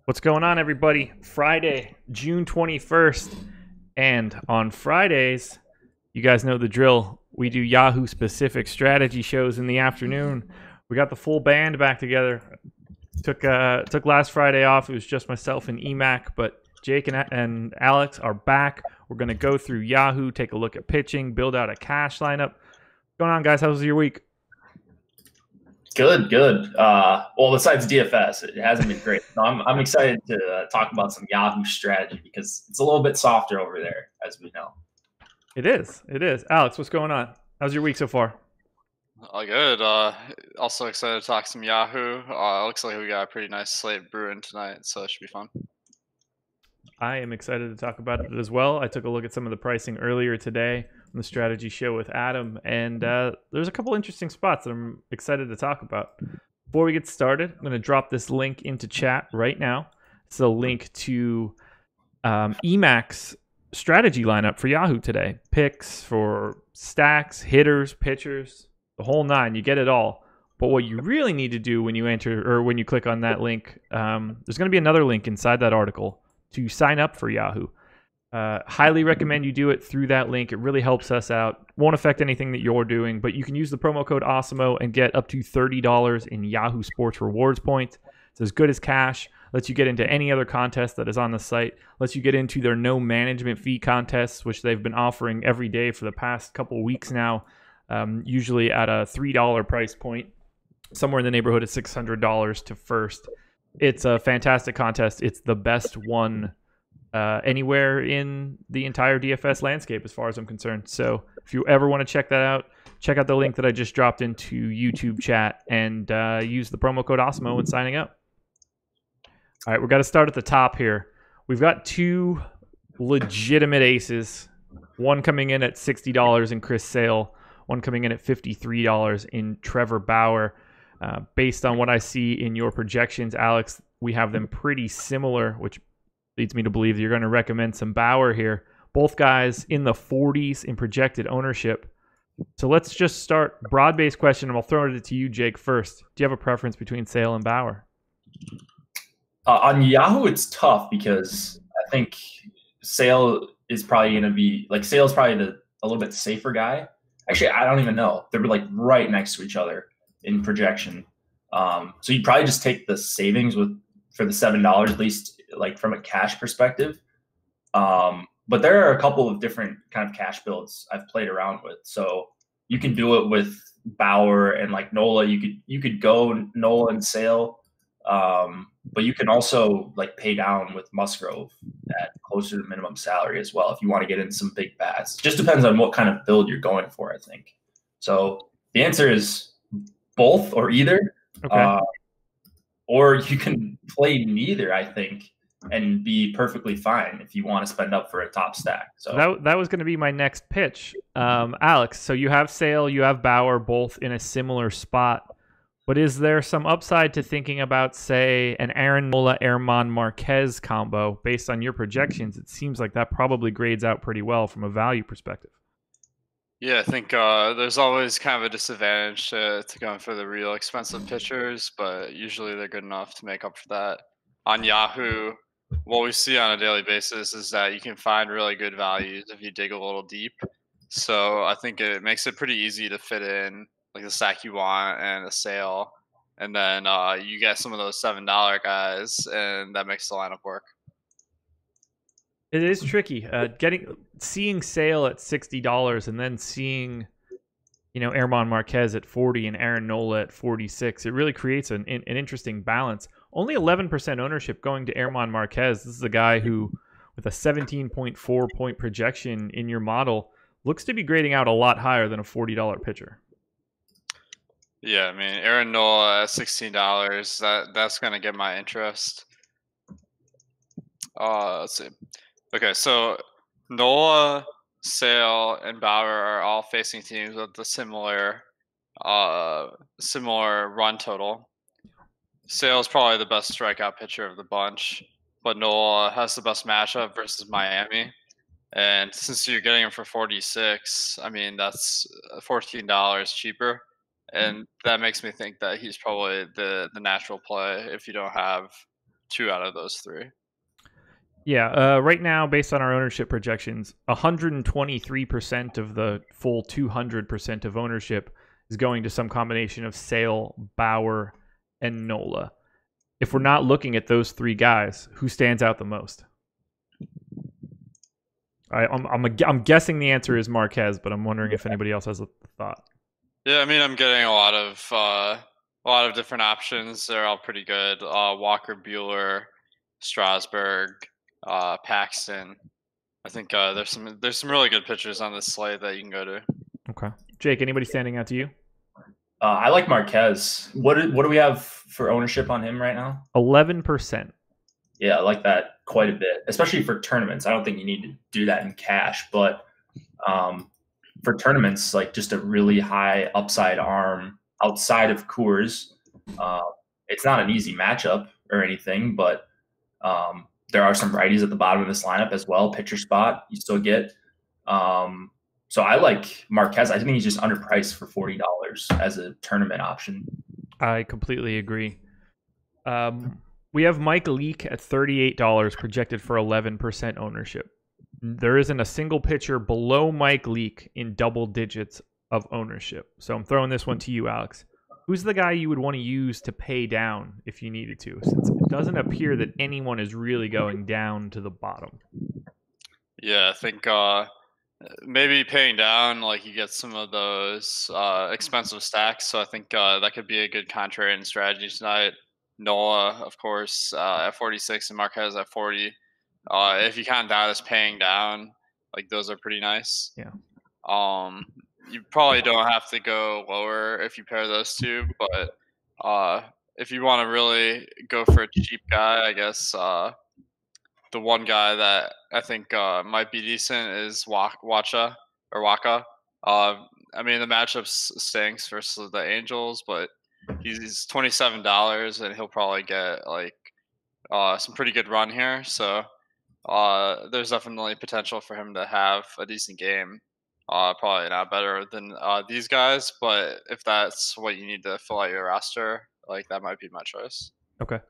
What's going on, everybody? Friday, June 21st. And on Fridays, you guys know the drill. We do Yahoo specific strategy shows in the afternoon. We got the full band back together. Took last Friday off. It was just myself and EMAC, but Jake and Alex are back. We're going to go through Yahoo, take a look at pitching, build out a cash lineup. What's going on, guys? How was your week? Good, good. Well, besides DFS, it hasn't been great. No, I'm excited to talk about some Yahoo strategy because it's a little bit softer over there, as we know. It is. It is. Alex, what's going on? How's your week so far? All good. Also excited to talk some Yahoo. Looks like we got a pretty nice slate brewing tonight, so it should be fun. I am excited to talk about it as well. I took a look at some of the pricing earlier today on the strategy show with Adam, and there's a couple interesting spots that I'm excited to talk about. Before we get started, I'm going to drop this link into chat right now. It's a link to EMAC's strategy lineup for Yahoo today. Picks for stacks, hitters, pitchers, the whole nine. You get it all. But what you really need to do when you enter or when you click on that link, there's going to be another link inside that article to sign up for Yahoo. Highly recommend you do it through that link. It really helps us out. Won't affect anything that you're doing, but you can use the promo code AWESEMO and get up to $30 in Yahoo Sports rewards points. It's as good as cash. Lets you get into any other contest that is on the site. Lets you get into their no management fee contests, which they've been offering every day for the past couple weeks now, usually at a $3 price point, somewhere in the neighborhood of $600 to first. It's a fantastic contest. It's the best one anywhere in the entire DFS landscape as far as I'm concerned. So if you ever want to check that out, check out the link that I just dropped into YouTube chat and use the promo code AWESEMO when signing up. All right, we've got to start at the top here. We've got two legitimate aces, one coming in at $60 in Chris Sale, one coming in at $53 in Trevor Bauer. Based on what I see in your projections, Alex, we have them pretty similar, which leads me to believe that you're going to recommend some Bauer here. Both guys in the 40s in projected ownership. So let's just start. Broad-based question, and I'll throw it to you, Jake, first. Do you have a preference between Sale and Bauer? On Yahoo, it's tough because I think Sale is probably going to be – Sale's probably a little bit safer guy. Actually, I don't even know. They're right next to each other in projection. So you'd probably just take the savings for the $7, at least from a cash perspective. But there are a couple of different kind of cash builds I've played around with. So you can do it with Bauer and Nola. You could go Nola and Sale. But you can also pay down with Musgrove at closer to minimum salary as well if you want to get in some big bats. Just depends on what kind of build you're going for, I think. So the answer is both or either. Okay. Or you can play neither, I think, and be perfectly fine if you want to spend up for a top stack. So that was going to be my next pitch. Alex, so you have Sale, you have Bauer, both in a similar spot. But is there some upside to thinking about, say, an Aaron Nola, German Marquez combo? Based on your projections, it seems like that probably grades out pretty well from a value perspective. Yeah, I think there's always kind of a disadvantage to going for the real expensive pitchers, but usually they're good enough to make up for that. On Yahoo, what we see on a daily basis is that you can find really good values if you dig a little deep. So I think it makes it pretty easy to fit in the stack you want and a Sale, and then you get some of those $7 guys, and that makes the lineup work. It is tricky. Seeing Sale at $60 and then seeing, German Marquez at 40 and Aaron Nola at 46. It really creates an interesting balance. Only 11% ownership going to German Marquez. This is a guy who, with a 17.4 point projection in your model, looks to be grading out a lot higher than a $40 pitcher. Yeah, I mean, Aaron Nola at $16, that's going to get my interest. Let's see. Okay, so Nola, Sale, and Bauer are all facing teams with a similar run total. Sale is probably the best strikeout pitcher of the bunch, but Nola has the best matchup versus Miami. And since you're getting him for 46, I mean, that's $14 cheaper. And that makes me think that he's probably the natural play if you don't have 2 out of those 3. Yeah, right now, based on our ownership projections, 123% of the full 200% of ownership is going to some combination of Sale, Bauer, and Nola. If we're not looking at those 3 guys, who stands out the most? I'm guessing the answer is Marquez, but I'm wondering if anybody else has a thought. Yeah, I mean, I'm getting a lot of different options. They're all pretty good. Walker Buehler, Strasburg, Paxton. I think there's some really good pitchers on this slate that you can go to. Okay, Jake, anybody standing out to you? I like Marquez. What do we have for ownership on him right now? 11%. Yeah, I like that quite a bit, especially for tournaments. I don't think you need to do that in cash, but for tournaments, like just a really high upside arm outside of Coors. It's not an easy matchup or anything, but there are some righties at the bottom of this lineup as well. Pitcher spot you still get. So I like Marquez. I think he's just underpriced for $40 as a tournament option. I completely agree. We have Mike Leake at $38 projected for 11% ownership. There isn't a single pitcher below Mike Leake in double digits of ownership. So I'm throwing this one to you, Alex. Who's the guy you would want to use to pay down if you needed to, since it doesn't appear that anyone is really going down to the bottom? Yeah, I think maybe paying down, like you get some of those expensive stacks. So I think that could be a good contrarian strategy tonight. Nola, of course, at 46 and Marquez at 40. If you count that as paying down, like those are pretty nice. Yeah. You probably don't have to go lower if you pair those 2, but if you want to really go for a cheap guy, I guess the one guy that I think might be decent is Waka. I mean, the matchup stinks versus the Angels, but he's $27 and he'll probably get like some pretty good run here. So there's definitely potential for him to have a decent game. Probably not better than these guys, but if that's what you need to fill out your roster, like that might be my choice. Okay.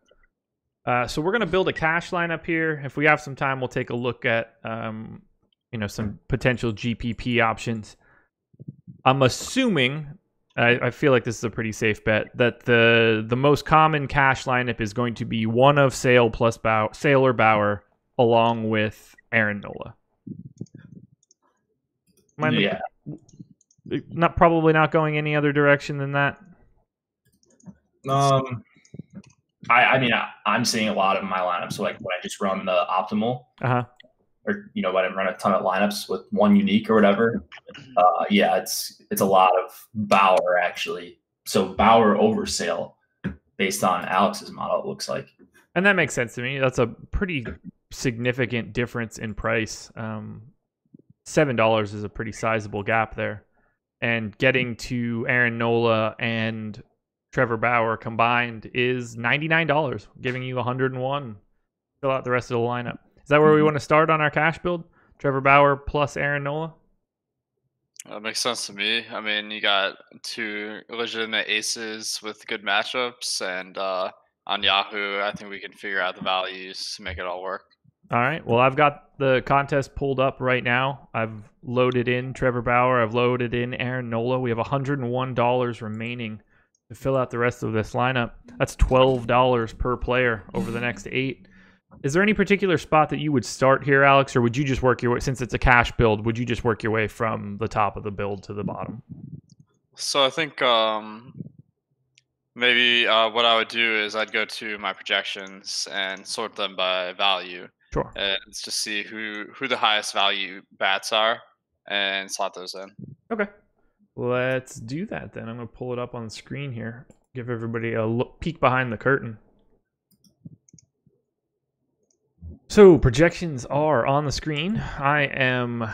So we're going to build a cash lineup here. If we have some time, we'll take a look at some potential GPP options. I'm assuming, I feel like this is a pretty safe bet, that the most common cash lineup is going to be one of Sale plus Sale or Bauer along with Aaron Nola. Yeah. Probably not going any other direction than that. I mean, I'm seeing a lot of my lineups. So like when I just run the optimal, or when I run a ton of lineups with one unique or whatever. Yeah, it's a lot of Bauer actually. So Bauer over Sale based on Alex's model, it looks like. And that makes sense to me. That's a pretty significant difference in price. $7 is a pretty sizable gap there. And getting to Aaron Nola and Trevor Bauer combined is $99, giving you $101. Fill out the rest of the lineup. Is that where we want to start on our cash build? Trevor Bauer plus Aaron Nola? That makes sense to me. I mean, you got 2 legitimate aces with good matchups, and on Yahoo, I think we can figure out the values to make it all work. All right. Well, I've got the contest pulled up right now. I've loaded in Trevor Bauer. I've loaded in Aaron Nola. We have $101 remaining to fill out the rest of this lineup. That's $12 per player over the next 8. Is there any particular spot that you would start here, Alex, or would you just work your way, since it's a cash build, would you just work your way from the top of the build to the bottom? So I think maybe what I would do is I'd go to my projections and sort them by value. Sure. And just see who the highest value bats are and slot those in. Okay. Let's do that then. I'm going to pull it up on the screen here. Give everybody a peek behind the curtain. So projections are on the screen. I am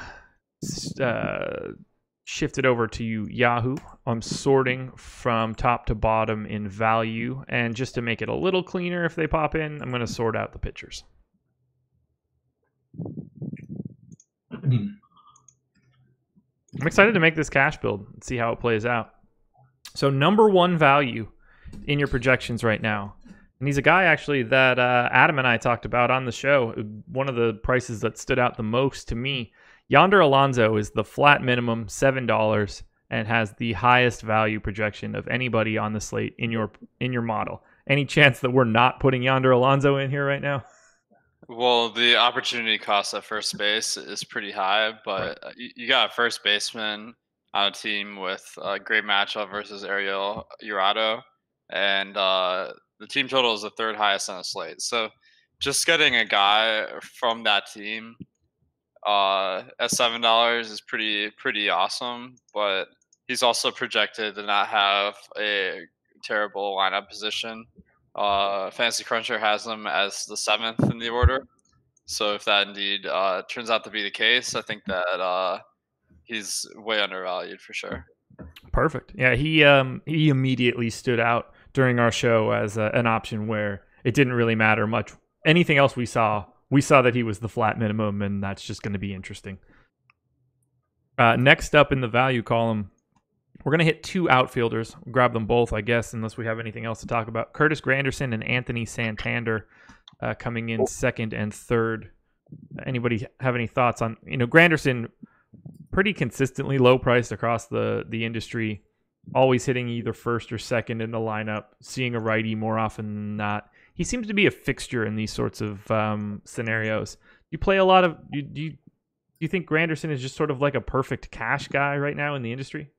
shifted over to Yahoo. I'm sorting from top to bottom in value. And just to make it a little cleaner if they pop in, I'm going to sort out the pitchers. I'm excited to make this cash build and see how it plays out. So number 1 value in your projections right now And he's a guy actually that Adam and I talked about on the show. One of the prices that stood out the most to me, Yonder Alonso is the flat minimum $7 and has the highest value projection of anybody on the slate in your model. Any chance that we're not putting Yonder Alonso in here right now? Well, the opportunity cost at first base is pretty high, but you got a first baseman on a team with a great matchup versus Ariel Jurado, and the team total is the third highest on the slate. So just getting a guy from that team at $7 is pretty awesome, but he's also projected to not have a terrible lineup position. Fantasy Cruncher has him as the 7th in the order. So if that indeed turns out to be the case, I think that he's way undervalued for sure. Perfect. Yeah, he immediately stood out during our show as an option where it didn't really matter much. Anything else we saw that he was the flat minimum, and that's just going to be interesting. Next up in the value column, we're going to hit 2 outfielders. We'll grab them both, I guess, unless we have anything else to talk about. Curtis Granderson and Anthony Santander coming in 2nd and 3rd. Anybody have any thoughts on, Granderson, pretty consistently low priced across the industry, always hitting either 1st or 2nd in the lineup, seeing a righty more often than not. He seems to be a fixture in these sorts of scenarios. You play a lot of, do you think Granderson is just sort of like a perfect cash guy right now in the industry?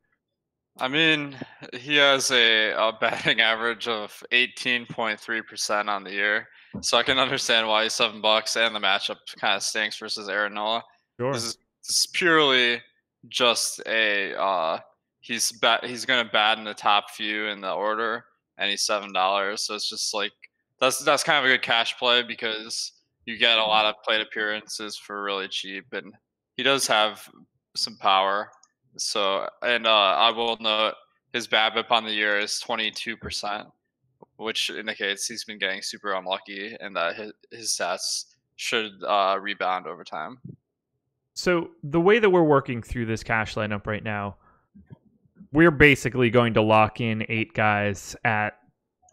I mean, he has a batting average of 18.3% on the year, so I can understand why he's $7 and the matchup kind of stinks versus Aaron Nola. Sure. This is purely just a he's going to bat in the top few in the order, and he's $7. So it's just like that's kind of a good cash play because you get a lot of plate appearances for really cheap, and he does have some power. So, and I will note his BABIP on the year is 22%, which indicates he's been getting super unlucky and that his stats should rebound over time. So the way that we're working through this cash lineup right now, we're basically going to lock in 8 guys at,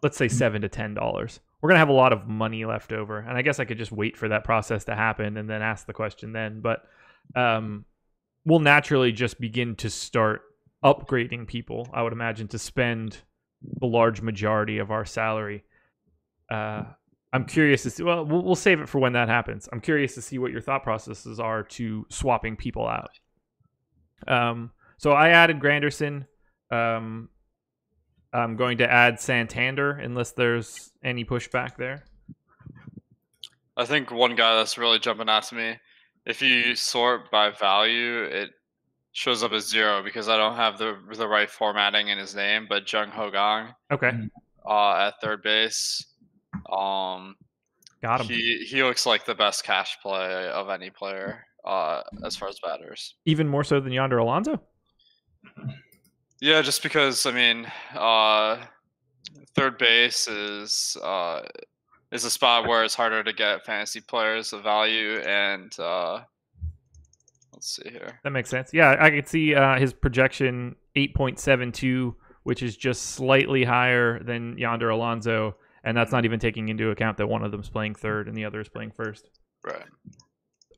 let's say, $7 to $10. We're going to have a lot of money left over. And I guess I could just wait for that process to happen and then ask the question then. But we'll naturally just begin to start upgrading people, I would imagine, to spend the large majority of our salary. I'm curious to see, well, we'll save it for when that happens. I'm curious to see what your thought processes are to swapping people out. So I added Granderson. I'm going to add Santander unless there's any pushback there. I think one guy that's really jumping out to me, if you sort by value, it shows up as 0 because I don't have the right formatting in his name, but Jung Ho Gong. Okay. At third base. Got him. He looks like the best cash play of any player as far as batters. Even more so than Yonder Alonso? Yeah, just because, I mean, third base is a spot where it's harder to get fantasy players of value, and let's see here. That makes sense. Yeah, I could see his projection 8.72, which is just slightly higher than Yonder Alonso, and that's not even taking into account that one of them's playing third and the other is playing first. Right.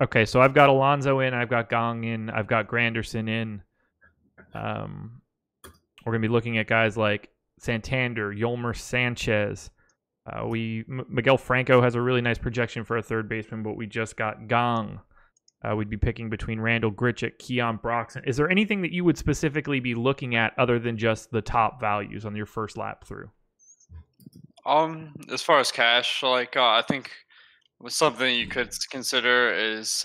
Okay, so I've got Alonso in, I've got Gong in, I've got Granderson in. We're going to be looking at guys like Santander, Yolmer Sanchez. Miguel Franco has a really nice projection for a third baseman, but we just got Gong. We'd be picking between Randall Grichuk, Keon Broxton. Is there anything that you would specifically be looking at other than just the top values on your first lap through? As far as cash, like I think something you could consider is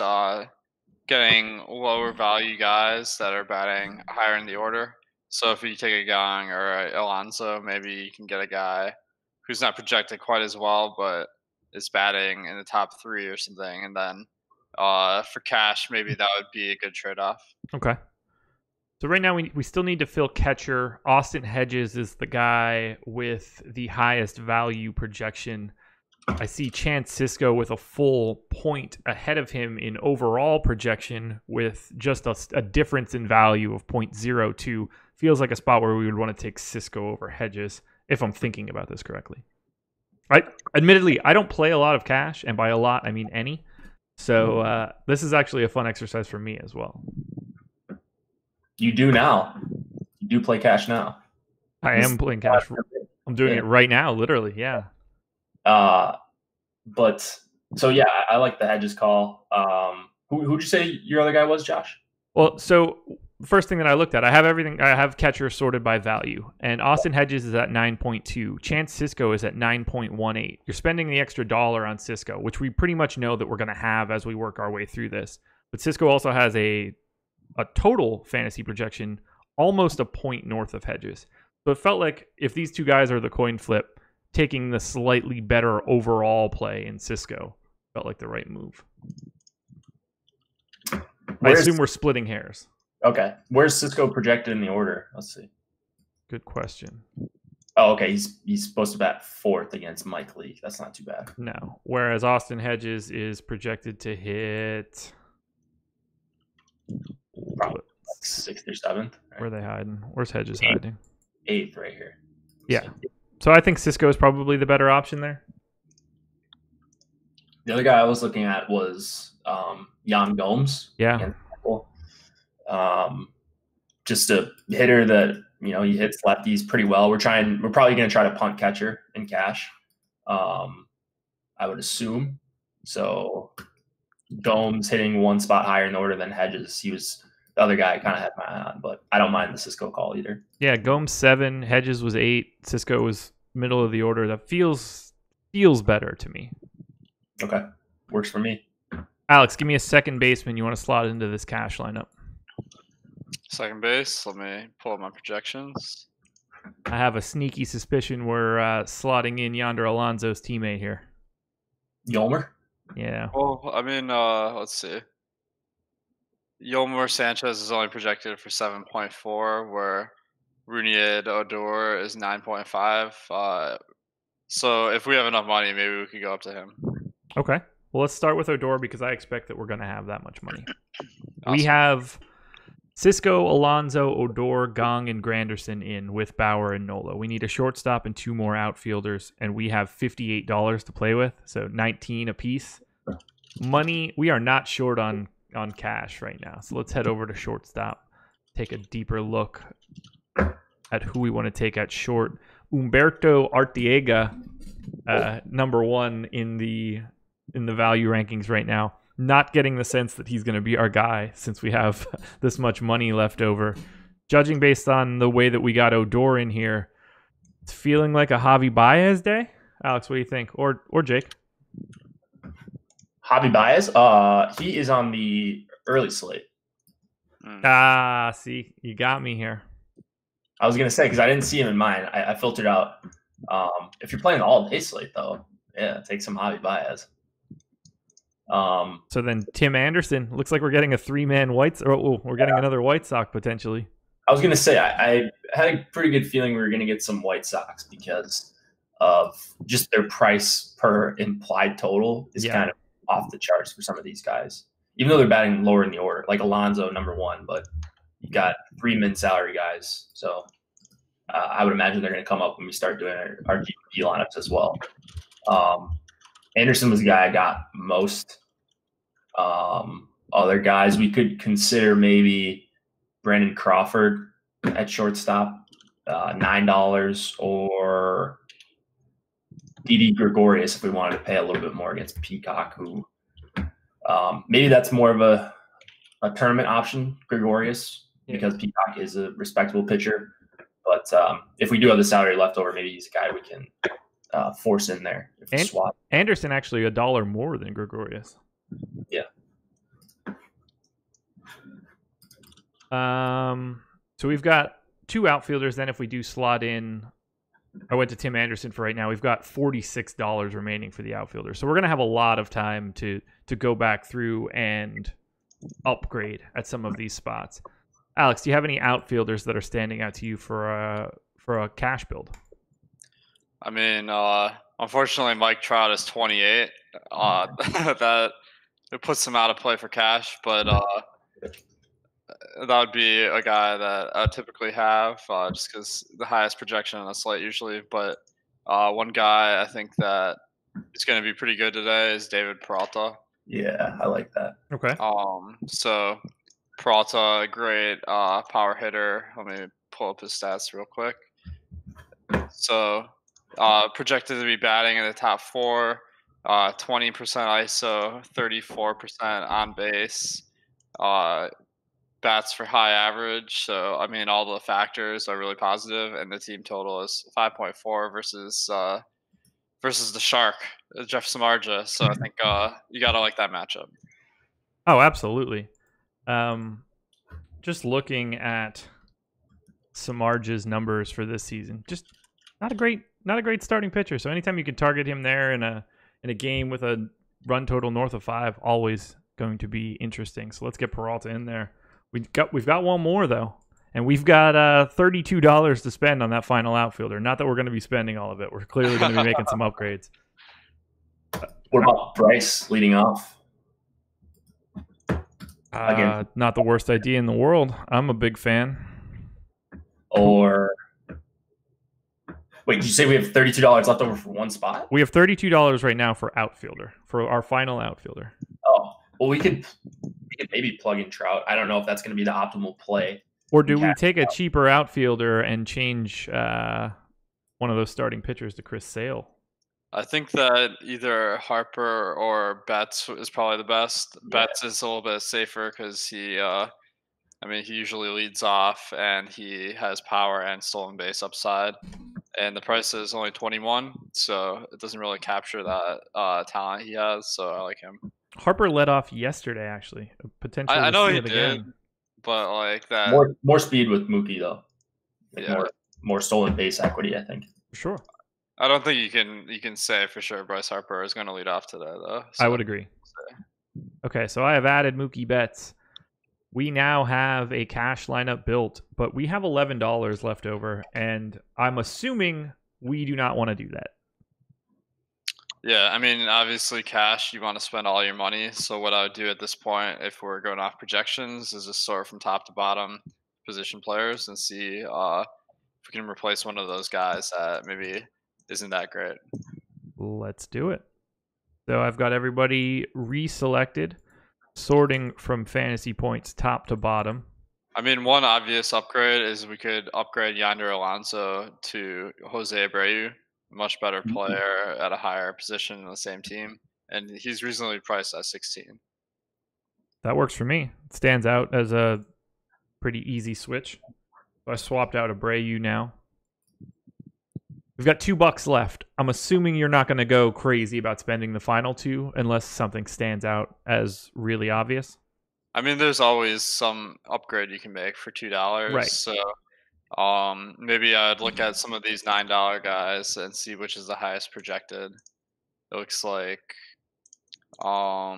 getting lower value guys that are batting higher in the order. So if you take a Gong or a Alonso, maybe you can get a guy who's not projected quite as well, but is batting in the top 3 or something. And then for cash, maybe that would be a good trade-off. Okay. So right now we still need to fill catcher. Austin Hedges is the guy with the highest value projection. I see Chance Sisco with a full point ahead of him in overall projection with just a difference in value of 0.02. Feels like a spot where we would want to take Sisco over Hedges, if I'm thinking about this correctly. Admittedly, I don't play a lot of cash, and by a lot, I mean any. So this is actually a fun exercise for me as well. You do now. You do play cash now. I am playing cash. I'm doing it right now, literally. Yeah. But so yeah, I like the hedges call. Who'd you say your other guy was, Josh? Well, so first thing that I looked at, I have everything. I have catcher sorted by value, and Austin Hedges is at 9.2. Chance Cisco is at 9.18. You're spending the extra dollar on Cisco, which we pretty much know that we're going to have as we work our way through this. But Cisco also has a total fantasy projection almost a point north of Hedges. So it felt like if these two guys are the coin flip, taking the slightly better overall play in Cisco felt like the right move. I assume we're splitting hairs. Okay. Where's Cisco projected in the order? Let's see. Good question. Oh, okay. He's supposed to bat 4th against Mike Leake. That's not too bad. No. Whereas Austin Hedges is projected to hit probably like 6th or 7th. Right? Where are they hiding? Where's Hedges hiding? 8th right here. Yeah. So I think Cisco is probably the better option there. The other guy I was looking at was Jan Gomes. Yeah. Just a hitter that, he hits lefties pretty well. We're probably going to try to punt catcher in cash. I would assume. So Gomes hitting one spot higher in the order than Hedges. He was the other guy I kind of had my eye on, but I don't mind the Cisco call either. Yeah, Gomes 7, Hedges was 8, Cisco was middle of the order. That feels better to me. Okay, works for me. Alex, give me a second baseman you want to slot into this cash lineup. Second base. Let me pull up my projections. I have a sneaky suspicion we're slotting in Yonder Alonso's teammate here. Yolmer? Yeah. Well, I mean, let's see. Yolmer Sanchez is only projected for 7.4, where Runier Odor is 9.5. So if we have enough money, maybe we could go up to him. Okay. Well, let's start with Odor because I expect that we're going to have that much money. Awesome. We have Cisco, Alonso, Odor, Gong, and Granderson in with Bauer and Nola. We need a shortstop and 2 more outfielders, and we have $58 to play with, so 19 apiece. Money, we are not short on cash right now, so let's head over to shortstop, take a deeper look at who we want to take at short. Humberto Arteaga, number 1 in the value rankings right now. Not getting the sense that he's going to be our guy since we have this much money left over. Judging based on the way that we got Odor in here, it's feeling like a Javi Baez day. Alex, what do you think? Or Jake? Javi Baez? He is on the early slate. See, you got me here. I was going to say, because I didn't see him in mine. I filtered out. If you're playing the all-day slate, though, yeah, take some Javi Baez. So then Tim Anderson, looks like we're getting a 3-man we're getting another White Sox potentially. I was going to say, I had a pretty good feeling we were going to get some White Sox because of just their price per implied total is kind of off the charts for some of these guys, even though they're batting lower in the order, like Alonso, number 1, but you got 3 min-salary guys. So I would imagine they're going to come up when we start doing our GPP lineups as well. Anderson was the guy I got most. Other guys we could consider maybe Brandon Crawford at shortstop, $9, or Didi Gregorius if we wanted to pay a little bit more against Peacock, who maybe that's more of a tournament option, Gregorius, because Peacock is a respectable pitcher. But if we do have the salary left over, maybe he's a guy we can force in there if we swap. Anderson actually $1 more than Gregorius. Yeah. So we've got 2 outfielders. Then if we do slot in, I went to Tim Anderson for right now. We've got $46 remaining for the outfielder. So we're going to have a lot of time to go back through and upgrade at some of these spots. Alex, do you have any outfielders that are standing out to you for a cash build? I mean, unfortunately, Mike Trout is 28. That it puts him out of play for cash, but that would be a guy that I typically have just because the highest projection on the slate usually. But One guy I think that is going to be pretty good today is David Peralta. Yeah, I like that. Okay. So Peralta, a great power hitter. Let me pull up his stats real quick. So projected to be batting in the top 4, 20% ISO, 34% on base, bats for high average. So I mean, all the factors are really positive, and the team total is 5.4 versus the Shark, Jeff Samardzija. So I think you gotta like that matchup. Oh, absolutely. Just looking at Samardzij's numbers for this season, just not a great starting pitcher. So anytime you can target him there in a game with a run total north of 5, always going to be interesting. So let's get Peralta in there. We've got one more though, and we've got $32 to spend on that final outfielder. Not that we're going to be spending all of it. We're clearly going to be making some upgrades. What about Bryce leading off? Not the worst idea in the world. I'm a big fan. Or wait, did you say we have $32 left over for one spot? We have $32 right now for outfielder, for our final outfielder. Oh, well, we could maybe plug in Trout. I don't know if that's going to be the optimal play. Or do we take a cheaper outfielder and change one of those starting pitchers to Chris Sale? I think that either Harper or Betts is probably the best. Yeah. Betts is a little bit safer because he usually leads off and he has power and stolen base upside. And the price is only 21, so it doesn't really capture that talent he has. So I like him. Harper led off yesterday, actually. Potentially, I know he did, but like that more speed with Mookie though. Like yeah, more stolen base equity, I think. Sure. I don't think you can say for sure Bryce Harper is going to lead off today though. So I would agree. Okay, so I have added Mookie Betts. We now have a cash lineup built, but we have $11 left over, and I'm assuming we do not want to do that. Yeah, I mean, obviously cash, you want to spend all your money. So what I would do at this point, if we're going off projections, is just sort from top to bottom position players and see if we can replace one of those guys that maybe isn't that great. Let's do it. So I've got everybody reselected, sorting from fantasy points top to bottom. I mean, one obvious upgrade is we could upgrade Yonder Alonso to Jose Abreu, much better player at a higher position in the same team, and he's reasonably priced at 16. That works for me. It stands out as a pretty easy switch. So I swapped out Abreu now. We've got $2 left. I'm assuming you're not going to go crazy about spending the final 2 unless something stands out as really obvious. I mean, there's always some upgrade you can make for $2. Right. So maybe I'd look at some of these $9 guys and see which is the highest projected. It looks like. How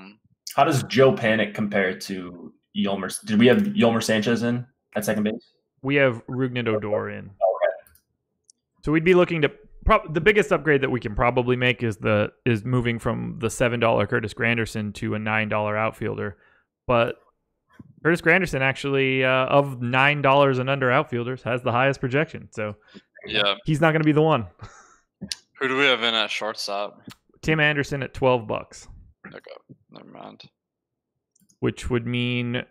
does Joe Panic compare to Yolmer? Did we have Yolmer Sanchez in at second base? We have Rougned Odor in. Okay. So we'd be looking to the biggest upgrade that we can probably make is moving from the $7 Curtis Granderson to a $9 outfielder. But Curtis Granderson actually, of $9 and under outfielders, has the highest projection. So yeah, he's not going to be the one. Who do we have in at shortstop? Tim Anderson at $12. Okay, never mind. Which would mean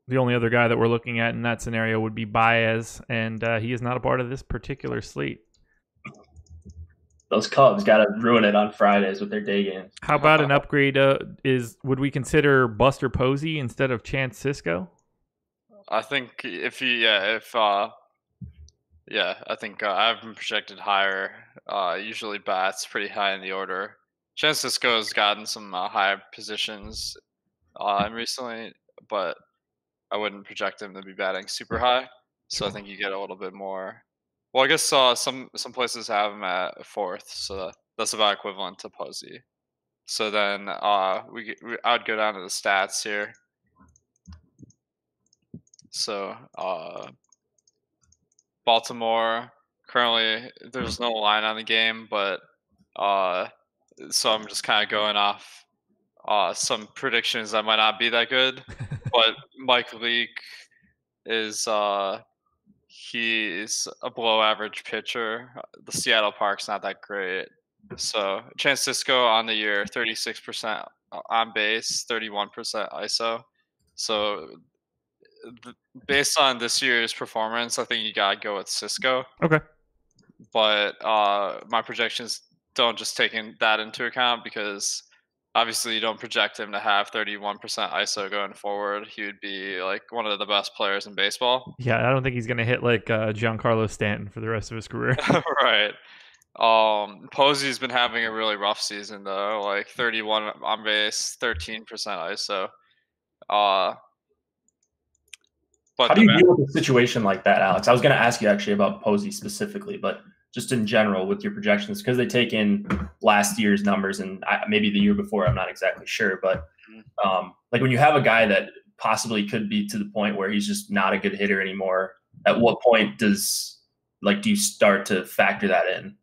the only other guy that we're looking at in that scenario would be Baez, and he is not a part of this particular slate. Those Cubs got to ruin it on Fridays with their day games. How about an upgrade? Would we consider Buster Posey instead of Chance Sisco? I think I think I've been projected higher. Usually bats pretty high in the order. Chance Sisco has gotten some high positions recently, but I wouldn't project him to be batting super high. So I think you get a little bit more. Well, I guess some places have him at 4th, so that's about equivalent to Posey. So then I would go down to the stats here. So Baltimore, currently there's no line on the game, but so I'm just kind of going off some predictions that might not be that good. But Mike Leake is he's a below average pitcher. The Seattle Park's not that great. So Chance Cisco on the year, 36% on base, 31% ISO. So based on this year's performance, I think you gotta go with Cisco. Okay. But my projections don't just take that into account, because obviously you don't project him to have 31% ISO going forward. He would be like one of the best players in baseball. Yeah, I don't think he's going to hit like Giancarlo Stanton for the rest of his career. Right. Posey's been having a really rough season though, like 31 on base, 13% ISO. But how do you deal with a situation like that, Alex? I was going to ask you actually about Posey specifically, but just in general with your projections, because they take in last year's numbers and maybe the year before, I'm not exactly sure. But like when you have a guy that possibly could be to the point where he's just not a good hitter anymore, at what point do you start to factor that in?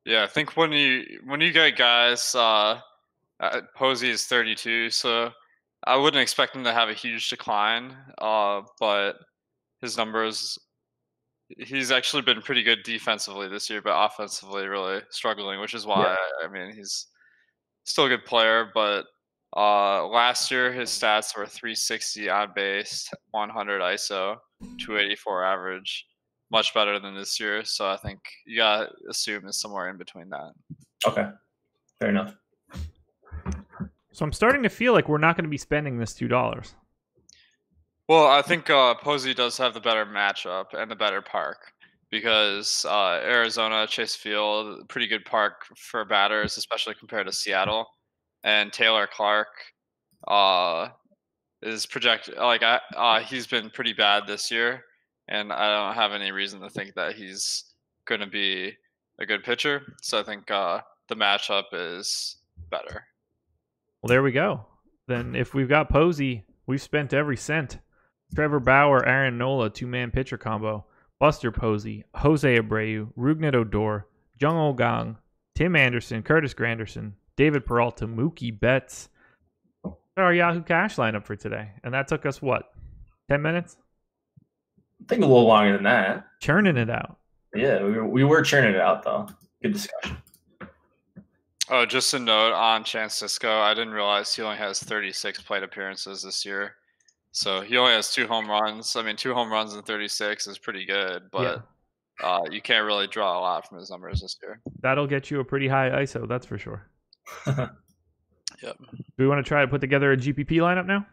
Yeah, I think when you get guys, Posey is 32, so I wouldn't expect him to have a huge decline. But his numbers, he's actually been pretty good defensively this year, but offensively really struggling, which is why I mean he's still a good player. But last year his stats were 360 on base, 100 ISO, 284 average. Much better than this year, so I think you gotta assume it's somewhere in between that. Okay, fair enough. So I'm starting to feel like we're not going to be spending this $2. Well, I think Posey does have the better matchup and the better park, because Arizona, Chase Field, pretty good park for batters, especially compared to Seattle. And Taylor Clark is projected, like he's been pretty bad this year, and I don't have any reason to think that he's going to be a good pitcher. So I think the matchup is better. Well, there we go. Then if we've got Posey, we've spent every cent. Trevor Bauer, Aaron Nola, two-man pitcher combo. Buster Posey, Jose Abreu, Rougned Odor, Jung Oh Gang, Tim Anderson, Curtis Granderson, David Peralta, Mookie Betts. That's our Yahoo Cash lineup for today. And that took us, what, 10 minutes? I think a little longer than that. Churning it out. Yeah, we were churning it out, though. Good discussion. Oh, just a note on Chance Cisco. I didn't realize he only has 36 plate appearances this year. So he only has 2 home runs. I mean, 2 home runs in 36 is pretty good, but you can't really draw a lot from his numbers this year. That'll get you a pretty high ISO, that's for sure. Yep. Do we want to try to put together a GPP lineup now?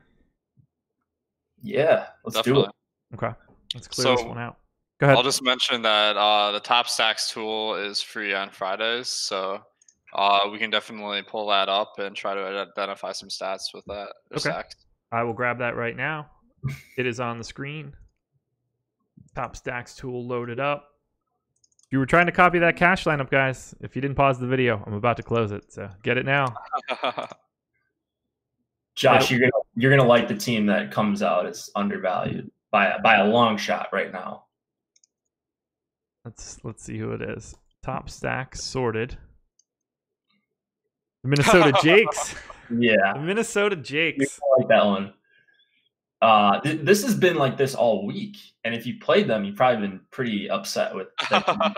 Yeah, let's Definitely. do it. Okay, let's clear this one out. Go ahead. I'll just mention that the Top Stacks tool is free on Fridays, so we can definitely pull that up and try to identify some stats with that. Okay. Stacks. I will grab that right now. It is on the screen. Top Stacks tool loaded up. If you were trying to copy that cash lineup, guys, if you didn't pause the video, I'm about to close it. So get it now. Josh, you're gonna like the team that comes out as undervalued by a long shot right now. Let's see who it is. Top Stacks sorted. The Minnesota Jakes. Yeah. The Minnesota Jakes. I like that one. This has been like this all week, and if you played them, you've probably been pretty upset with that.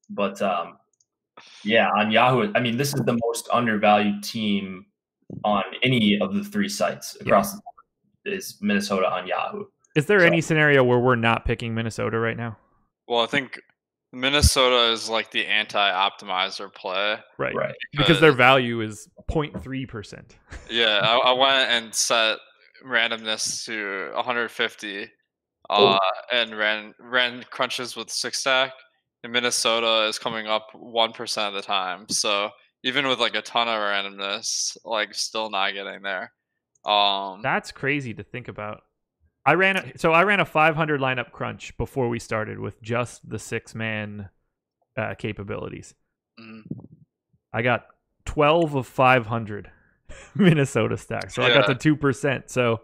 But yeah, on Yahoo, I mean, this is the most undervalued team on any of the 3 sites across the board is Minnesota on Yahoo. Is there any scenario where we're not picking Minnesota right now? Well, I think Minnesota is like the anti-optimizer play. Right. Because their value is 0.3%. Yeah, I went and set randomness to 150 and ran crunches with 6-stack, and Minnesota is coming up 1% of the time. So even with like a ton of randomness, like still not getting there. That's crazy to think about. I ran a 500 lineup crunch before we started with just the 6-man capabilities. I got 12 of 500 Minnesota stacks, so I got the 2%. So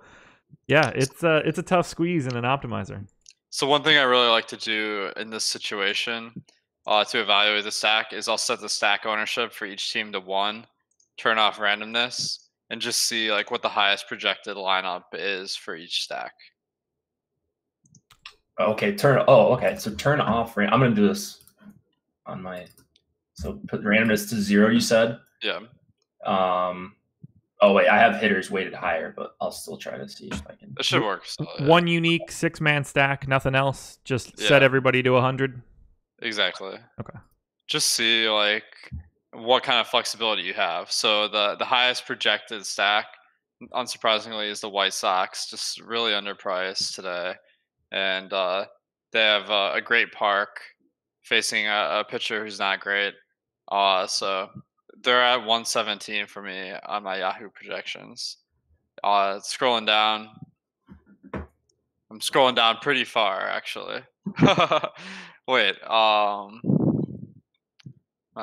yeah, it's a tough squeeze in an optimizer. So one thing I really like to do in this situation to evaluate the stack is I'll set the stack ownership for each team to 1, turn off randomness, and just see like what the highest projected lineup is for each stack. Okay, okay. So turn off. I'm gonna do this on my. So put randomness to 0. You said. Yeah. Oh wait, I have hitters weighted higher, but I'll still try to see if I can. It should work. So, yeah. One unique 6-man stack, nothing else. Just set everybody to 100. Exactly. Okay. Just see like what kind of flexibility you have. So the highest projected stack, unsurprisingly, is the White Sox. Just really underpriced today, and they have a great park facing a pitcher who's not great. So they're at 117 for me on my Yahoo projections. Scrolling down, I'm scrolling down pretty far actually. Wait, not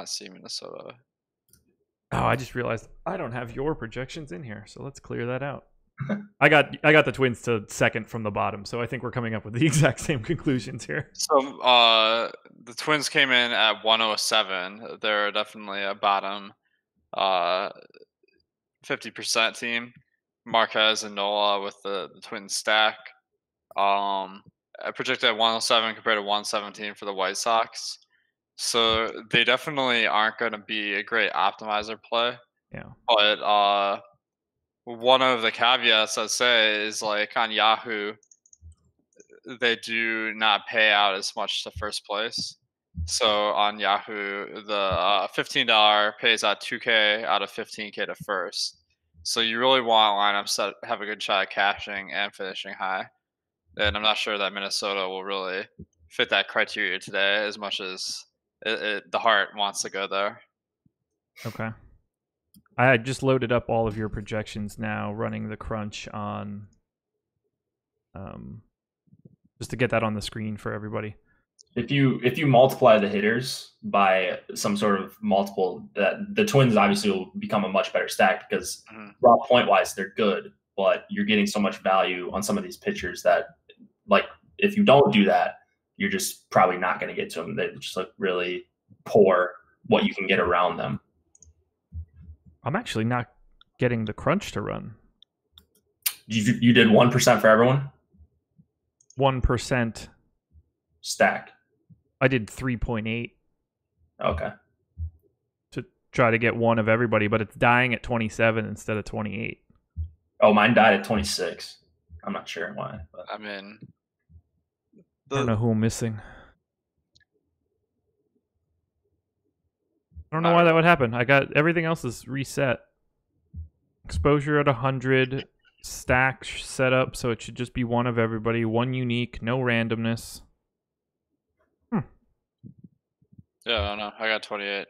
see Minnesota. Oh, I just realized I don't have your projections in here, so let's clear that out. I got the Twins to second from the bottom, so I think we're coming up with the exact same conclusions here. So the Twins came in at 107. They're definitely a bottom 50% team. Marquez and Nola with the Twins stack. I projected at 107 compared to 117 for the White Sox. So they definitely aren't going to be a great optimizer play. Yeah. But one of the caveats I'd say is like on Yahoo, they do not pay out as much to first place. So on Yahoo, the $15 pays out 2K out of 15K to first. So you really want lineups that have a good shot at cashing and finishing high. And I'm not sure that Minnesota will really fit that criteria today as much as the heart wants to go there. Okay. I just loaded up all of your projections now, running the crunch on, just to get that on the screen for everybody. If you multiply the hitters by some sort of multiple, that the Twins obviously will become a much better stack because raw point wise they're good, but you're getting so much value on some of these pitchers that, like, if you don't do that, you're just probably not going to get to them. They just look really poor what you can get around them. I'm actually not getting the crunch to run. You did 1% for everyone? 1% stacked. I did 3.8. Okay. To try to get one of everybody, but it's dying at 27 instead of 28. Oh, mine died at 26. I'm not sure why. But. I mean, I don't know who I'm missing. I don't know why that would happen. I got everything else is reset. Exposure at 100, stack set up, so it should just be one of everybody, one unique, no randomness. Yeah, I don't know. I got 28.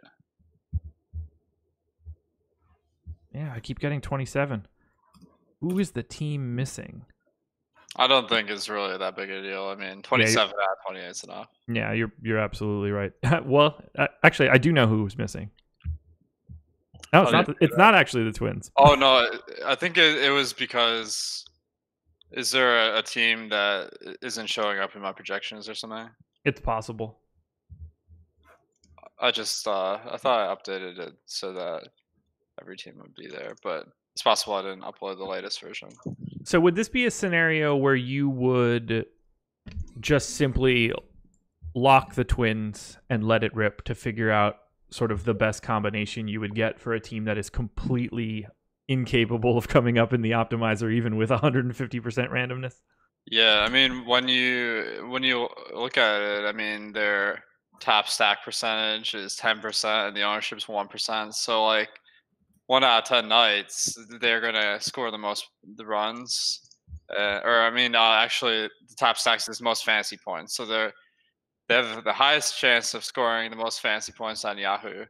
Yeah, I keep getting 27. Who is the team missing? I don't think it's really that big a deal. I mean, 27 out of 28 is enough. Yeah, you're absolutely right. Well, actually, I do know who was missing. No, it's not actually the Twins. Oh no, I think it was because. Is there a team that isn't showing up in my projections or something? It's possible. I just I thought I updated it so that every team would be there, but it's possible I didn't upload the latest version. So would this be a scenario where you would just simply lock the Twins and let it rip to figure out sort of the best combination you would get for a team that is completely incapable of coming up in the optimizer even with 150% randomness? Yeah, I mean, when you look at it, I mean, their top stack percentage is 10% and the ownership's 1%. So like 1 out of 10 nights, they're gonna score the runs. Actually, the top stacks is most fantasy points. So they have the highest chance of scoring the most fantasy points on Yahoo,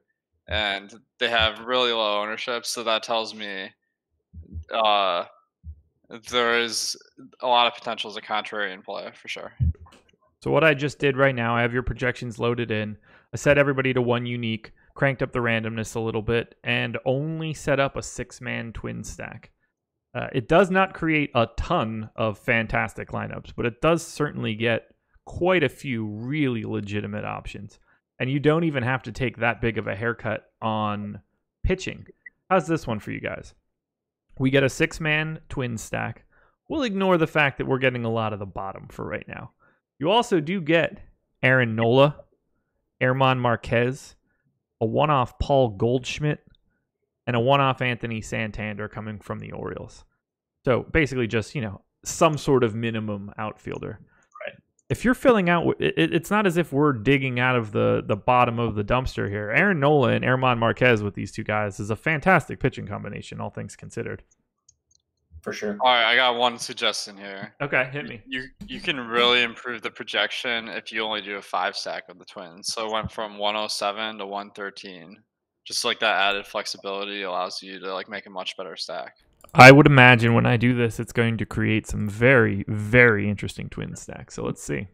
and they have really low ownership. So that tells me there is a lot of potential as a contrarian play for sure. So what I just did right now, I have your projections loaded in. I set everybody to one unique, cranked up the randomness a little bit, and only set up a 6-man twin stack. It does not create a ton of fantastic lineups, but it does certainly get quite a few really legitimate options. And you don't even have to take that big of a haircut on pitching. How's this one for you guys? We get a 6-man twin stack. We'll ignore the fact that we're getting a lot of the bottom for right now. You also do get Aaron Nola, Herman Marquez, a one-off Paul Goldschmidt, and a one-off Anthony Santander coming from the Orioles. So basically just, some sort of minimum outfielder. Right. If you're filling out, it's not as if we're digging out of the bottom of the dumpster here. Aaron Nola and Herman Marquez with these two guys is a fantastic pitching combination, all things considered. For sure. All right, I got one suggestion here. Okay, hit me. You can really improve the projection if you only do a 5-stack with the Twins. So it went from 107 to 113. Just like that added flexibility allows you to make a much better stack. I would imagine when I do this, it's going to create some very, very interesting twin stacks. So let's see.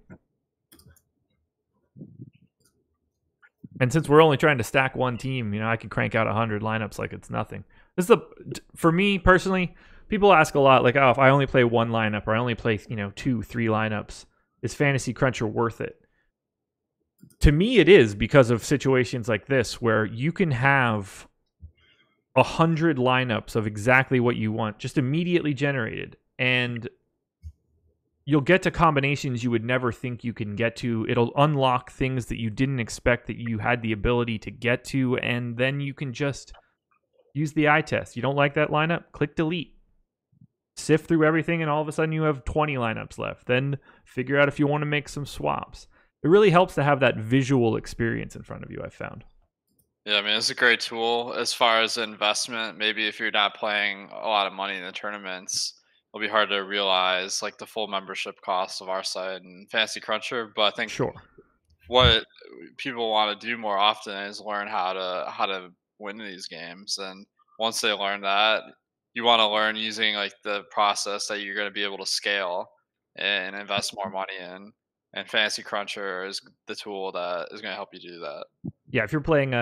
And since we're only trying to stack one team, I can crank out 100 lineups like it's nothing. For me personally, people ask a lot, like, oh, if I only play one lineup or I only play, 2, 3 lineups, is Fantasy Cruncher worth it? To me, it is, because of situations like this where you can have 100 lineups of exactly what you want just immediately generated, and you'll get to combinations you would never think you can get to. It'll unlock things that you didn't expect that you had the ability to get to, and then you can just use the eye test. You don't like that lineup? Click delete. Sift through everything, and all of a sudden you have 20 lineups left. Then figure out if you want to make some swaps. It really helps to have that visual experience in front of you, I've found. Yeah, I mean, it's a great tool as far as investment. Maybe if you're not playing a lot of money in the tournaments, it'll be hard to realize the full membership cost of our site and Fantasy Cruncher. But I think what people want to do more often is learn how to win these games. And once they learn that, you want to learn using the process that you're going to be able to scale and invest more money in. And Fantasy Cruncher is the tool that is going to help you do that. Yeah, if you're playing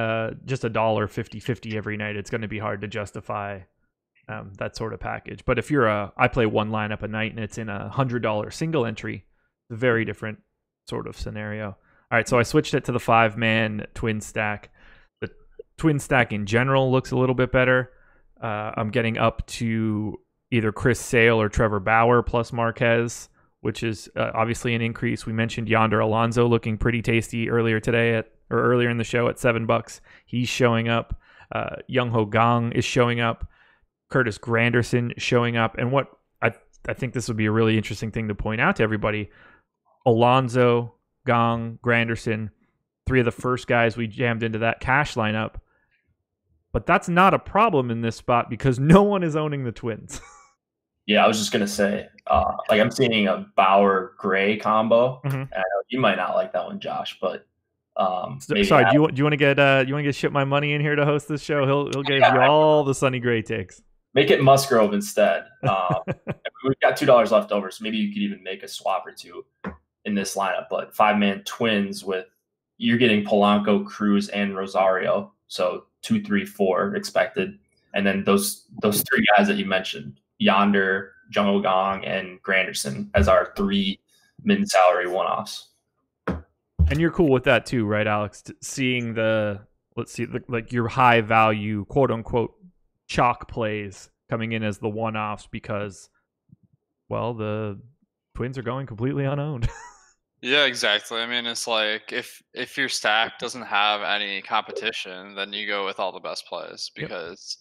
just $1 50-50 every night, it's going to be hard to justify that sort of package. But if you're I play one lineup a night and it's in $100 single entry, a very different sort of scenario. All right, so I switched it to the 5-man twin stack. The twin stack in general looks a little bit better. I'm getting up to either Chris Sale or Trevor Bauer plus Marquez, which is obviously an increase. We mentioned Yonder Alonso looking pretty tasty earlier in the show at $7. He's showing up. Young Ho Gang is showing up. Curtis Granderson showing up. And what I think this would be a really interesting thing to point out to everybody. Alonso, Gang, Granderson, 3 of the first guys we jammed into that cash lineup. But that's not a problem in this spot because no one is owning the Twins. Yeah, I was just gonna say, I'm seeing a Bauer Gray combo. Mm-hmm. And I know you might not like that one, Josh, but sorry, do you want to get ship my money in here to host this show? He'll give you all the Sonny Gray takes. Make it Musgrove instead. We've got $2 left over, so maybe you could even make a swap or two in this lineup. But 5-man Twins you're getting Polanco, Cruz, and Rosario, so 2, 3, 4 expected, and then those 3 guys that you mentioned. Yonder, Jung Ho Gang, and Granderson as our 3 mid-salary one-offs. And you're cool with that too, right, Alex? Seeing your high value, quote unquote, chalk plays coming in as the one-offs because, well, the Twins are going completely unowned. Yeah, exactly. I mean, it's if your stack doesn't have any competition, then you go with all the best plays because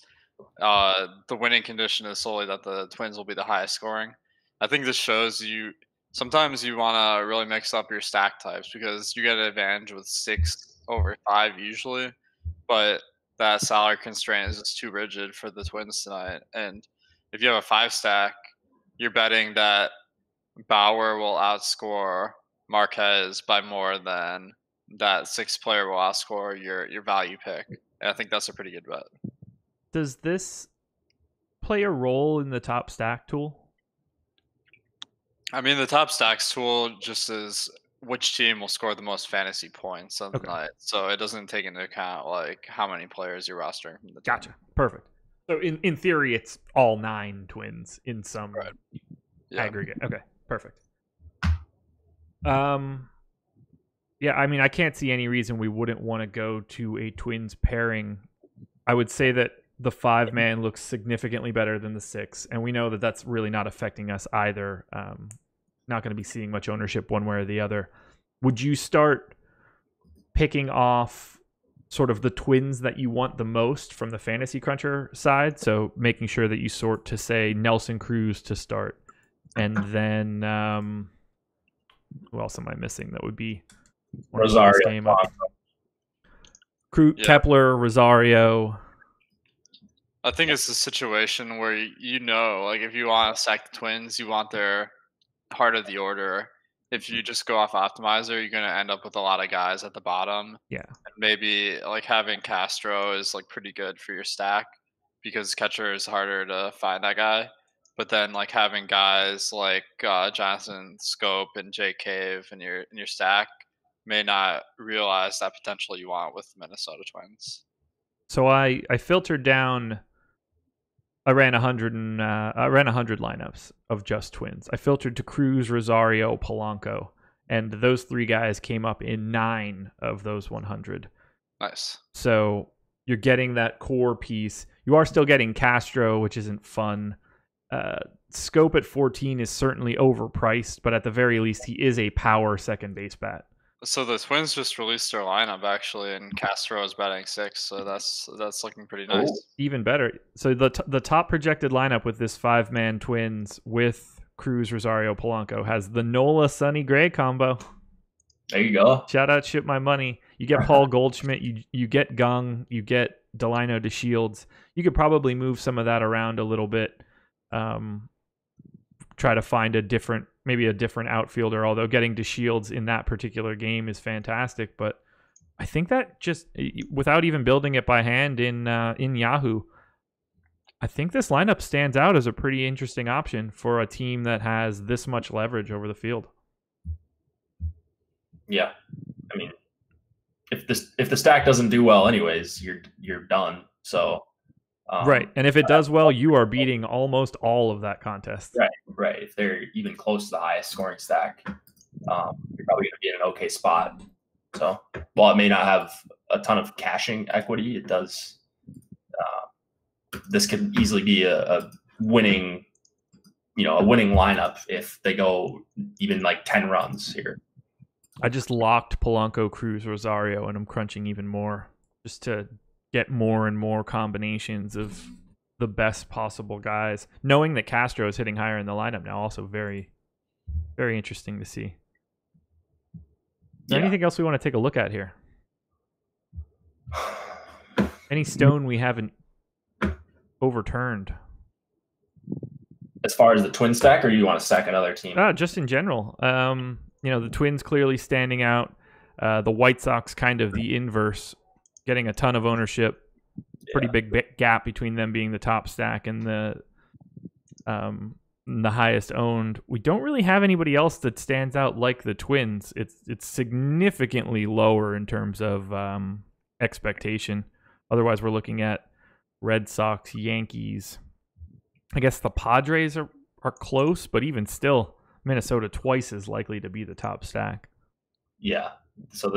the winning condition is solely that the Twins will be the highest scoring. I think this shows you sometimes you want to really mix up your stack types because you get an advantage with 6 over 5 usually, but that salary constraint is just too rigid for the Twins tonight. And if you have a 5 stack, you're betting that Bauer will outscore Marquez by more than that 6 player will outscore your value pick. And I think that's a pretty good bet. Does this play a role in the top stack tool? I mean, the top stacks tool just is which team will score the most fantasy points on the night. So it doesn't take into account how many players you're rostering from the team. Gotcha. Perfect. So in theory, it's all 9 Twins in some aggregate. Okay. Perfect. Yeah, I mean, I can't see any reason we wouldn't want to go to a Twins pairing. I would say that the 5-man looks significantly better than the 6, and we know that that's really not affecting us either. not going to be seeing much ownership one way or the other. Would you start picking off sort of the Twins that you want the most from the Fantasy Cruncher side? So making sure that you sort to say Nelson Cruz to start. And then who else am I missing? That would be Rosario. Game up. Kepler, Rosario. I think it's a situation where like if you want to stack the Twins, you want their heart of the order. If you just go off optimizer, you're going to end up with a lot of guys at the bottom. Yeah. And maybe like having Castro is like pretty good for your stack because catcher is harder to find that guy. But then like having guys like Jonathan Scope and Jake Cave in your stack may not realize that potential you want with the Minnesota Twins. So I filtered down. I ran 100 lineups of just Twins. I filtered to Cruz, Rosario, Polanco, and those 3 guys came up in 9 of those 100. Nice. So you're getting that core piece. You are still getting Castro, which isn't fun. Scope at 14 is certainly overpriced, but at the very least, he is a power second base bat. So the Twins just released their lineup actually, and Castro is batting 6, so that's looking pretty nice. Oh, even better. So the top projected lineup with this 5-man Twins with Cruz, Rosario, Polanco has the Nola Sonny Gray combo. There you go. Shout out, Ship My Money. You get Paul Goldschmidt, you get Gung, you get Delino DeShields. You could probably move some of that around a little bit. Try to find a different outfielder, although getting DeShields in that particular game is fantastic. But I think that just, without even building it by hand in Yahoo, I think this lineup stands out as a pretty interesting option for a team that has this much leverage over the field. Yeah. I mean, if the stack doesn't do well anyways, you're done. So right. And if it does well, you are beating almost all of that contest. Right. If they're even close to the highest scoring stack, you're probably going to be in an okay spot. So while it may not have a ton of caching equity, it does. This could easily be a winning lineup if they go even like 10 runs here. I just locked Polanco, Cruz, Rosario, and I'm crunching even more just to get more and more combinations of the best possible guys. Knowing that Castro is hitting higher in the lineup now, also very, very interesting to see. Is there anything else we want to take a look at here? Any stone we haven't overturned? As far as the twin stack, or do you want to stack another team? Just in general. The Twins clearly standing out. The White Sox kind of the inverse, getting a ton of ownership. Pretty big gap between them being the top stack and the highest owned. We don't really have anybody else that stands out like the Twins. It's significantly lower in terms of expectation. Otherwise, we're looking at Red Sox, Yankees. I guess the Padres are close, but even still, Minnesota twice as likely to be the top stack. Yeah. So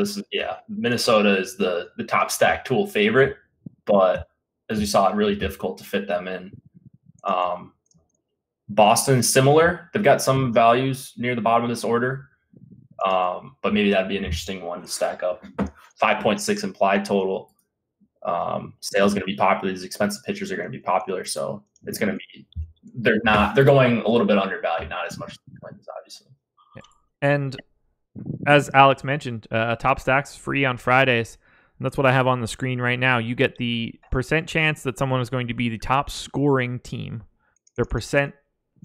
Minnesota is the top stack tool favorite, but as we saw, it's really difficult to fit them in. Boston, similar. They've got some values near the bottom of this order, but maybe that'd be an interesting one to stack up. 5.6 implied total. Sale's going to be popular. These expensive pitchers are going to be popular, so it's going to be. They're going a little bit undervalued, not as much as the Twins, obviously. Yeah. And as Alex mentioned, top stacks free on Fridays. And that's what I have on the screen right now. You get the percent chance that someone is going to be the top scoring team, their percent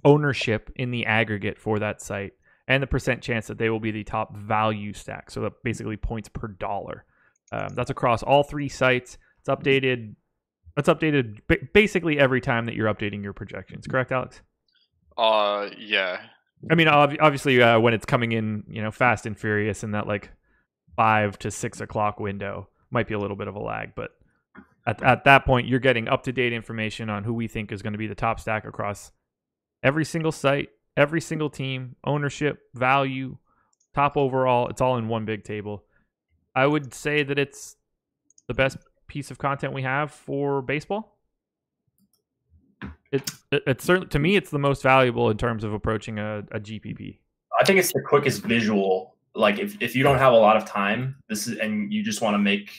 ownership in the aggregate for that site, and the percent chance that they will be the top value stack. So that basically points per dollar. That's across all 3 sites. It's updated. It's updated basically every time that you're updating your projections. Correct, Alex? Yeah. I mean, obviously, when it's coming in, fast and furious in that like 5 to 6 o'clock window, might be a little bit of a lag. But at that point, you're getting up-to-date information on who we think is going to be the top stack across every single site, every single team, ownership, value, top overall. It's all in one big table. I would say that it's the best piece of content we have for baseball. It's certainly, to me, it's the most valuable in terms of approaching a GPP. I think it's the quickest visual. Like if you don't have a lot of time, and you just want to make,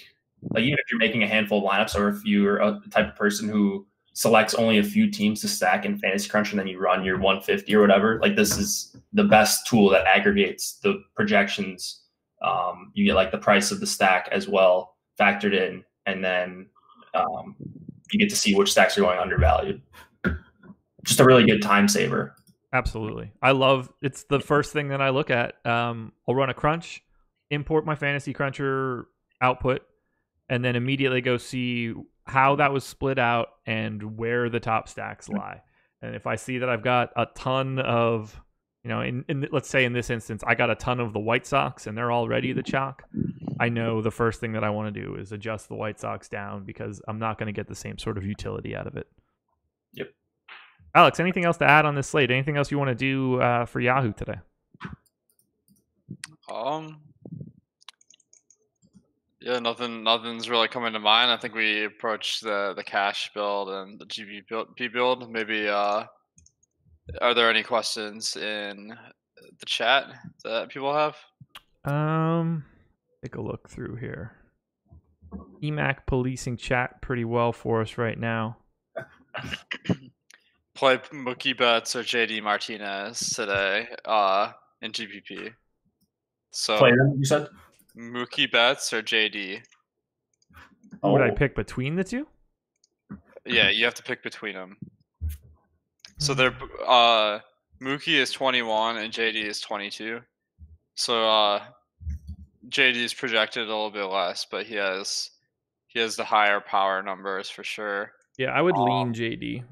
like, even if you're making a handful of lineups, or if you're a type of person who selects only a few teams to stack in Fantasy Crunch and then you run your 150 or whatever, like this is the best tool that aggregates the projections. You get like the price of the stack as well factored in, and then you get to see which stacks are going undervalued. Just a really good time saver. Absolutely. It's the first thing that I look at. I'll run a crunch, import my fantasy cruncher output, and then immediately go see how that was split out and where the top stacks lie. And if I see that I've got a ton of, let's say in this instance, I got a ton of the White Sox and they're already the chalk, I know the first thing that I want to do is adjust the White Sox down because I'm not going to get the same sort of utility out of it. Yep. Alex, anything else to add on this slate? Anything else you want to do for Yahoo today? Yeah, nothing's really coming to mind. I think we approached the cash build and the GPP build. Maybe are there any questions in the chat that people have? Take a look through here. EMAC policing chat pretty well for us right now. Play Mookie Betts or JD Martinez today in GPP. So Play them, you said? Mookie Betts or JD? Would I pick between the two? Yeah, you have to pick between them. So they're Mookie is 21 and JD is 22. So JD is projected a little bit less, but he has the higher power numbers for sure. Yeah, I would lean JD.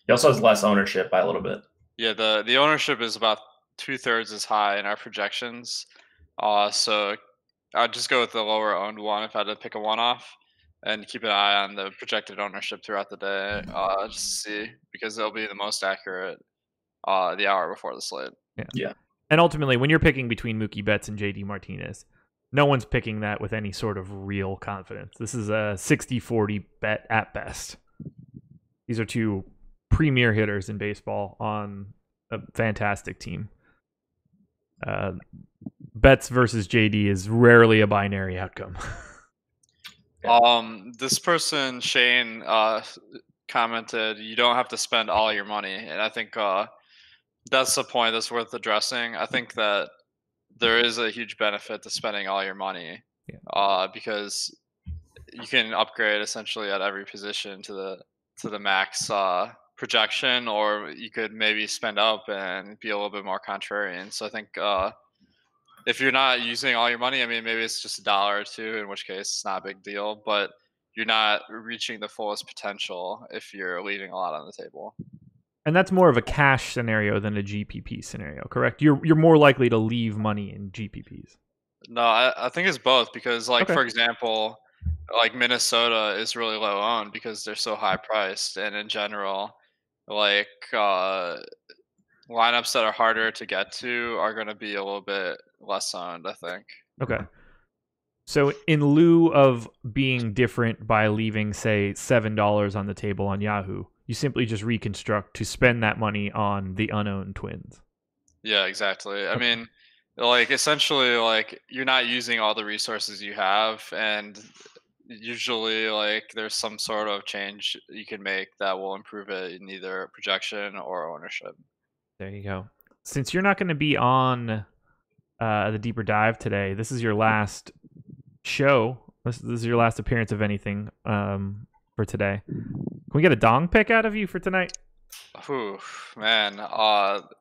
He also has less ownership by a little bit. Yeah, the ownership is about 2/3 as high in our projections. So I'd just go with the lower owned one if I had to pick a one off, and keep an eye on the projected ownership throughout the day, just to see, because it'll be the most accurate the hour before the slate. Yeah. And ultimately, when you're picking between Mookie Betts and JD Martinez, no one's picking that with any sort of real confidence. This is a 60-40 bet at best. These are two premier hitters in baseball on a fantastic team. Betts versus JD is rarely a binary outcome. This person, Shane, commented, you don't have to spend all your money. And I think that's the point that's worth addressing. I think that there is a huge benefit to spending all your money, because you can upgrade essentially at every position to the max projection, or you could maybe spend up and be a little bit more contrarian. So I think if you're not using all your money, I mean, maybe it's just $1 or $2, in which case it's not a big deal, but you're not reaching the fullest potential if you're leaving a lot on the table. And that's more of a cash scenario than a GPP scenario, correct? You're more likely to leave money in GPPs. No, I think it's both, because for example, like Minnesota is really low owned because they're so high priced, and in general, like lineups that are harder to get to are going to be a little bit less owned, I think. Okay. So in lieu of being different by leaving, say, $7 on the table on Yahoo, you simply just reconstruct to spend that money on the unowned Twins. Yeah, exactly. I mean, like, essentially, like, you're not using all the resources you have, and usually, like, there's some sort of change you can make that will improve it in either projection or ownership. There you go. Since you're not going to be on the deeper dive today, this is your last show. This is your last appearance of anything for today. Can we get a dong pick out of you for tonight? Ooh, man.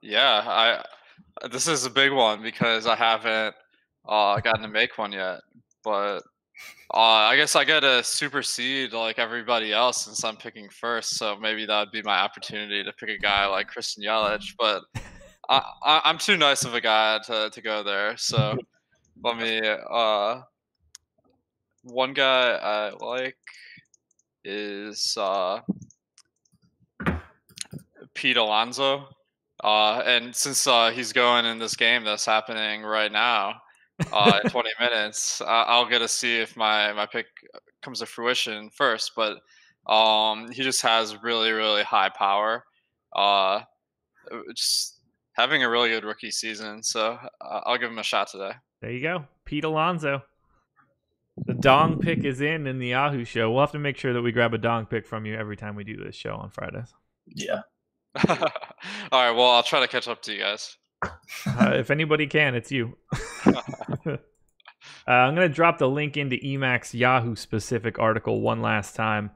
Yeah. This is a big one because I haven't gotten to make one yet. But I guess I got to supersede like everybody else since I'm picking first. So maybe that would be my opportunity to pick a guy like Christian Yelich. But I'm too nice of a guy to go there. So let me. One guy I like is Pete Alonso. And since he's going in this game that's happening right now in 20 minutes, I'll get to see if my pick comes to fruition first. But he just has really, really high power. Just having a really good rookie season. So I'll give him a shot today. There you go. Pete Alonso. The dong pick is in the Yahoo show. We'll have to make sure that we grab a dong pick from you every time we do this show on Fridays. Yeah. All right. Well, I'll try to catch up to you guys. If anybody can, it's you. I'm going to drop the link into Emacs Yahoo specific article one last time.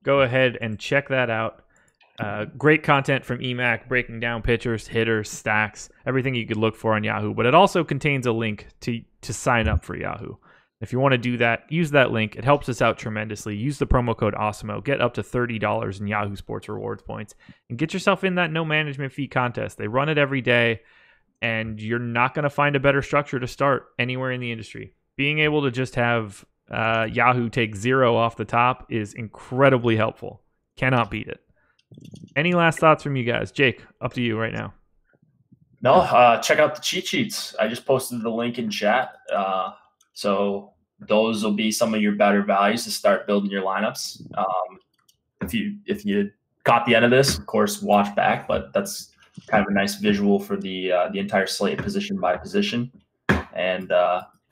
Go ahead and check that out. Great content from Emac, breaking down pitchers, hitters, stacks, everything you could look for on Yahoo. But it also contains a link to sign up for Yahoo. If you want to do that, use that link. It helps us out tremendously. Use the promo code AWESEMO. Get up to $30 in Yahoo Sports rewards points. And get yourself in that no management fee contest. They run it every day, and you're not going to find a better structure to start anywhere in the industry. Being able to just have Yahoo take 0 off the top is incredibly helpful. Cannot beat it. Any last thoughts from you guys? Jake, up to you right now. No, check out the cheat sheets. I just posted the link in chat. So those will be some of your better values to start building your lineups. If you caught the end of this, of course, watch back, but that's kind of a nice visual for the entire slate, position by position. And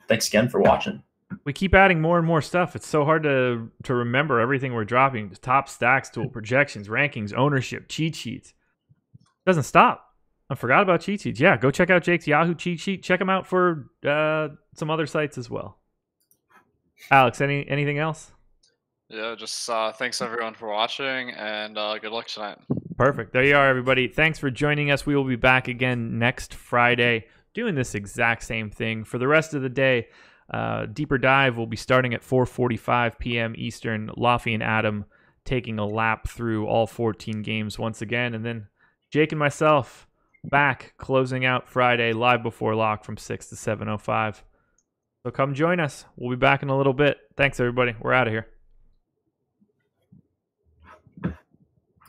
thanks again for watching. We keep adding more and more stuff. It's so hard to remember everything we're dropping. The top stacks tool, projections, rankings, ownership, cheat sheets. It doesn't stop. I forgot about cheat sheets. Yeah, go check out Jake's Yahoo cheat sheet. Check them out for some other sites as well. Alex, anything else? Yeah, just thanks everyone for watching, and good luck tonight. Perfect. There you are, everybody. Thanks for joining us. We will be back again next Friday doing this exact same thing. For the rest of the day, Deeper Dive will be starting at 4:45 p.m. Eastern. Laffy and Adam taking a lap through all 14 games once again. And then Jake and myself back closing out Friday live before lock from 6 to 7:05. So come join us. We'll be back in a little bit. Thanks, everybody. We're out of here.